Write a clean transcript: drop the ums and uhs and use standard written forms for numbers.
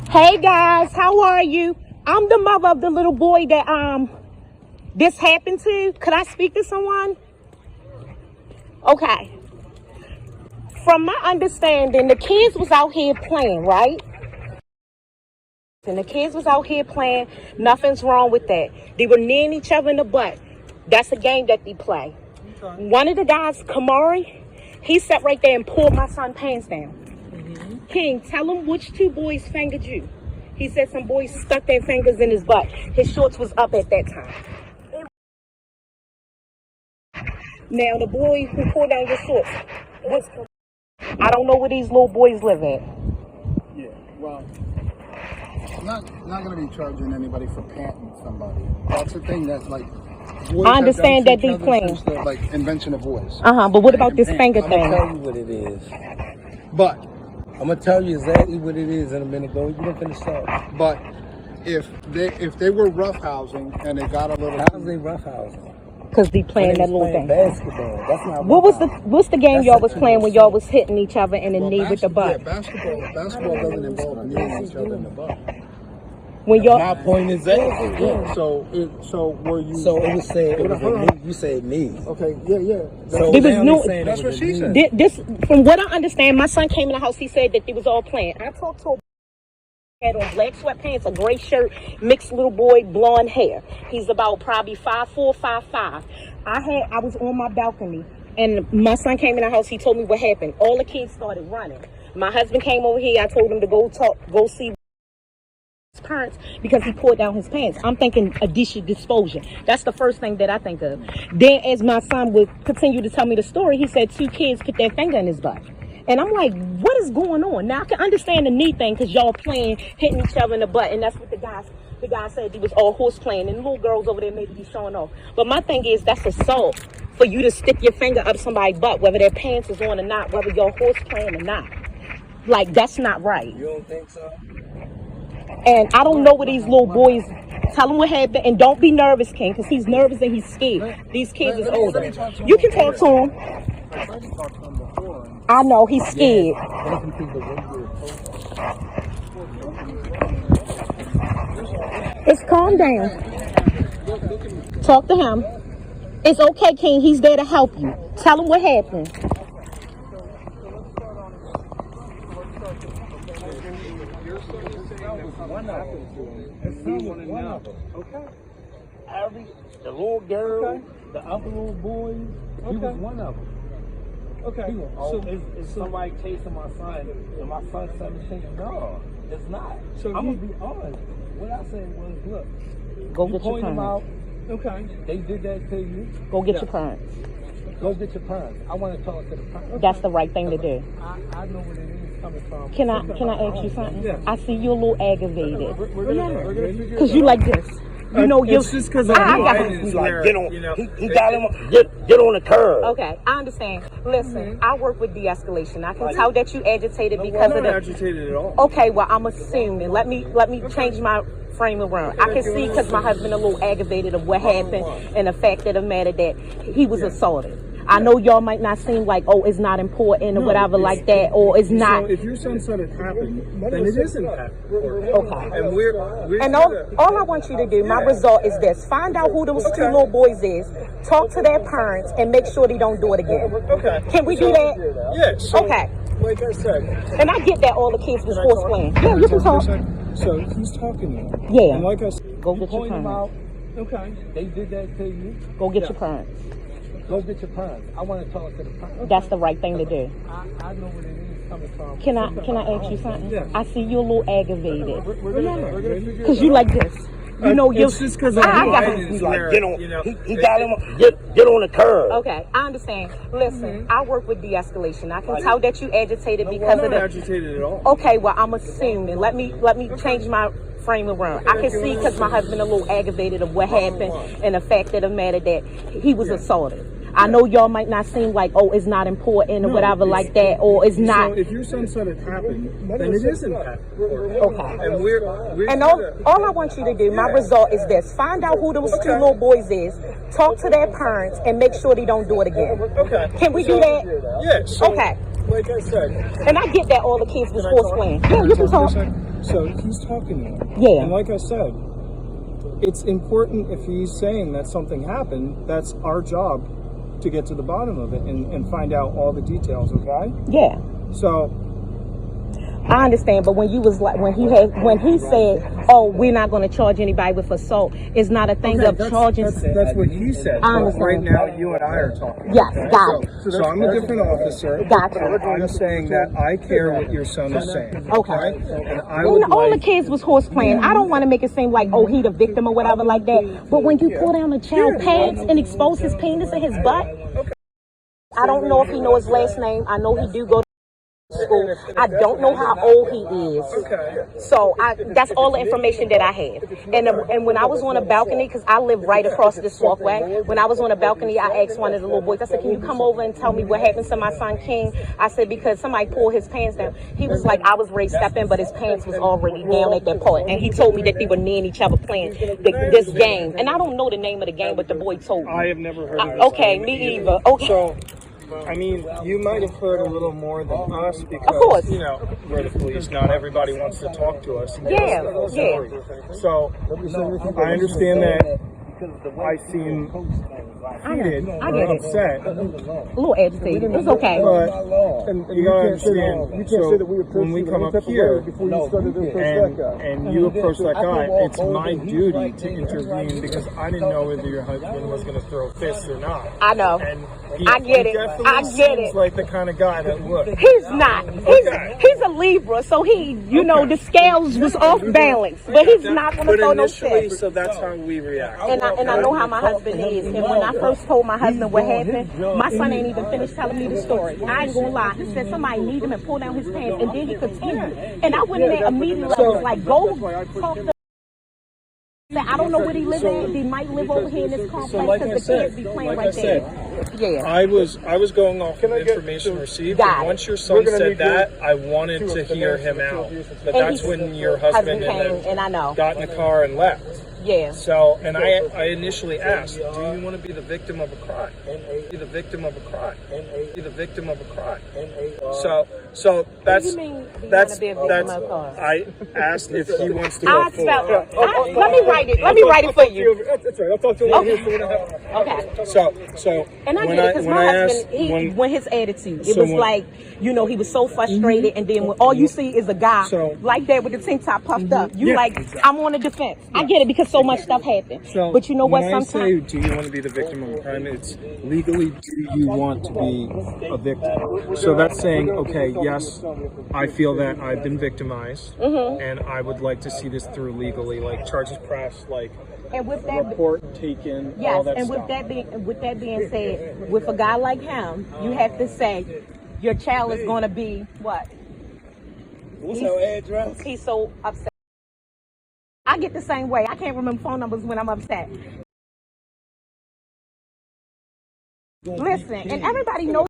Hey guys, how are you? I'm the mother of the little boy that this happened to. Could I speak to someone? Okay. From my understanding, the kids was out here playing, right? And the kids was out here playing. Nothing's wrong with that. They were kneeing each other in the butt. That's a game that they play. Okay. One of the guys, Kamari, he sat right there and pulled my son's pants down. King, tell him which two boys fingered you. He said some boys stuck their fingers in his butt. His shorts was up at that time. Now, the boy who pulled down your shorts, I don't know where these little boys live at. Yeah, well, I'm not going to be charging anybody for panting somebody. That's the thing that's like... I understand that they playing. Like invention of voice. But what about this finger thing? I'm going to tell you what it is. But... I'm gonna tell you exactly what it is in a minute. Go, you don't finish talking. But if they were roughhousing and they got a little, how's they roughhousing? Because they playing that little thing. Basketball. That's not. What's the game y'all was playing when y'all was hitting each other in the knee with the butt? Yeah, basketball doesn't involve kneeing each other in the butt. When y'all, my point is that. Yeah. So were you? So it was saying it was a knee. You said knee. Okay. Yeah. So that's what she said. This, from what I understand, my son came in the house. He said that they was all playing. I talked to a had on black sweatpants, a gray shirt, mixed little boy, blonde hair. He's about probably 5'4", 5'5". I was on my balcony, and my son came in the house. He told me what happened. All the kids started running. My husband came over here. I told him to go see his parents because he pulled down his pants. I'm thinking additional disposal. That's the first thing that I think of. Then as my son would continue to tell me the story, he said two kids put their finger in his butt. And I'm like, what is going on? Now I can understand the knee thing because y'all playing, hitting each other in the butt, and that's what the guy said he was all horse playing, and little girls over there maybe be showing off. But my thing is that's assault for you to stick your finger up somebody's butt, whether their pants is on or not, whether y'all horse playing or not. Like, that's not right. You don't think so? And I don't know where these little boys, tell him what happened, and don't be nervous, King, because he's nervous and he's scared. These kids is older. You can talk to him. I know, he's scared. It's calm down. Talk to him. It's okay, King, he's there to help you. Tell him what happened. The little girl, the other little boys, he was one of them. Okay. So is somebody chasing my son, and my son 17? No, it's not. So I'm gonna be honest. What I said was, look, Go get your parents. Okay. They did that to you. Go get your parents. Go get your parents. I want to talk to the parents. That's the right thing to do. I know where it is coming from. Can I ask you something? Yeah. I see you a little aggravated. We're gonna figure Because you like this. You know, it's just because I got it's like, get on. you know, He got him. Get on the curb. Okay, I understand. Listen, I work with de-escalation. I can tell that you agitated because I'm of not the. agitated at all. Okay, well, I'm assuming. Let me change my frame around. I can see because my husband a little aggravated of what happened and the fact of the matter that he was assaulted. I know y'all might not seem like, oh, it's not important or whatever like that, or it's not. So if your son said it happened, then it isn't happened. Okay. And we're And all I want you to do, my result is this. Find out who those two little boys is, talk to their parents, and make sure they don't do it again. okay. Can we do that? Yeah. So, Okay. like I said, And I get that all the kids was force playing. Yeah, you can talk. so he's talking now. Yeah. And like I said, Go get your parents. okay. They did that to you. Go get your parents. Go get your parents. I want to talk to the parents. That's the right thing to do. I know where it is coming from. Can I ask you something? Yeah. I see you a little aggravated. We're gonna figure Because you like this. You know, it's just because I got He's like, get on. He got him. Get on the curb. Okay, I understand. Listen, I work with de-escalation. I can tell that you agitated because I'm of not the. agitated at all. Okay, well, I'm assuming. Let me change my frame around. I can see because my husband a little aggravated of what happened and the fact of the matter that he was assaulted. I know y'all might not seem like, oh, it's not important or whatever like that, or it's not. So if your son said it happened, then it isn't happened. Okay. And we're And all I want you to do, my result is this. Find out who those two little boys is, talk to their parents, and make sure they don't do it again. okay. Can we do that? Yeah. So, Okay. like I said, And I get that all the kids was force playing. Yeah, you can talk. So he's talking to him. Yeah. And like I said, it's important if he's saying that something happened, that's our job to get to the bottom of it and find out all the details, okay? Yeah. So I understand, but when you was like, when he said, "Oh, we're not going to charge anybody with assault," it's not a thing of charging. That's what he said. I But understand. right now, you and I are talking. Yes, got it. So I'm a different officer. Gotcha. I'm saying that I care what your son is saying. Okay. And I When would all the like, kids was horse playing, I don't want to make it seem like, oh, he the victim or whatever like that. But when you pull down a child's pants and expose his penis and his butt, I don't know if he know his last name. I know he do go to school. I don't know how old he is. So that's all the information that I have. And when I was on a balcony, because I live right across this walkway, when I was on a balcony, I asked one of the little boys, I said, "Can you come over and tell me what happened to my son King?" I said, because somebody pulled his pants down. He was like, I was ready to step in, but his pants was already down at that point. And he told me that they were near each other playing this game. And I don't know the name of the game, but the boy told me. I have never heard of this. Okay, me either. Okay. So, I mean, you might have heard a little more than us because, Of course. you know, we're the police. Not everybody wants to talk to us. Yeah. So, I understand that I seem heated I or get it. upset. A little agitated. It's okay. But you gotta understand, so when we come up here and you approach that guy, it's my duty to intervene because I didn't know whether your husband was going to throw fists or not. I know. And I get he it. definitely I get seems it. like the kind of guy that would. He's not. He's a Libra, so he, you know, the scales was off balance. But he's not going to throw no shit. So that's how we react. And I know how my husband is. And when I first told my husband what happened, my son ain't even finished telling me the story. I ain't gonna lie. He said somebody need him and pull down his pants, and then he continued. And I went in there immediately. I was like, go talk to. I don't know where he live at. He might live over here in this complex because the kids be playing right there. Yeah. I was going off of information received, Got and it. once your son said that, I wanted to hear him out. But And that's he- when your husband came, and I know. got in the car and left. Yeah. So, and I initially asked, do you want to be the victim of a crime? Be the victim of a crime? Be the victim of a crime? So that's What do you mean, do you that's wanna be a victim that's. of a crime? I asked if he wants to go I forward. spelled. Let me write it. Let me write it for you. That's right. I'll talk to him Okay. Okay. So And I when get it because when my I husband, asked when his attitude, it So was when- like, you know, he was so frustrated, and then when all you see is a guy So- like that with the tank top puffed up, you like, I'm on the defense. I get it because so much stuff happened. So But you know what? when I say, Sometimes do you want to be the victim of a crime? It's legally, do you want to be a victim? So that's saying, okay, yes, I feel that I've been victimized, Mm-hmm. and I would like to see this through legally, like charges pressed, like and with that, report taken, all yes, that and stuff. with that being said, with a guy like him, you have to say your child is going to be what? What's your address? He's so upset. I get the same way. I can't remember phone numbers when I'm upset. Listen, and everybody knows.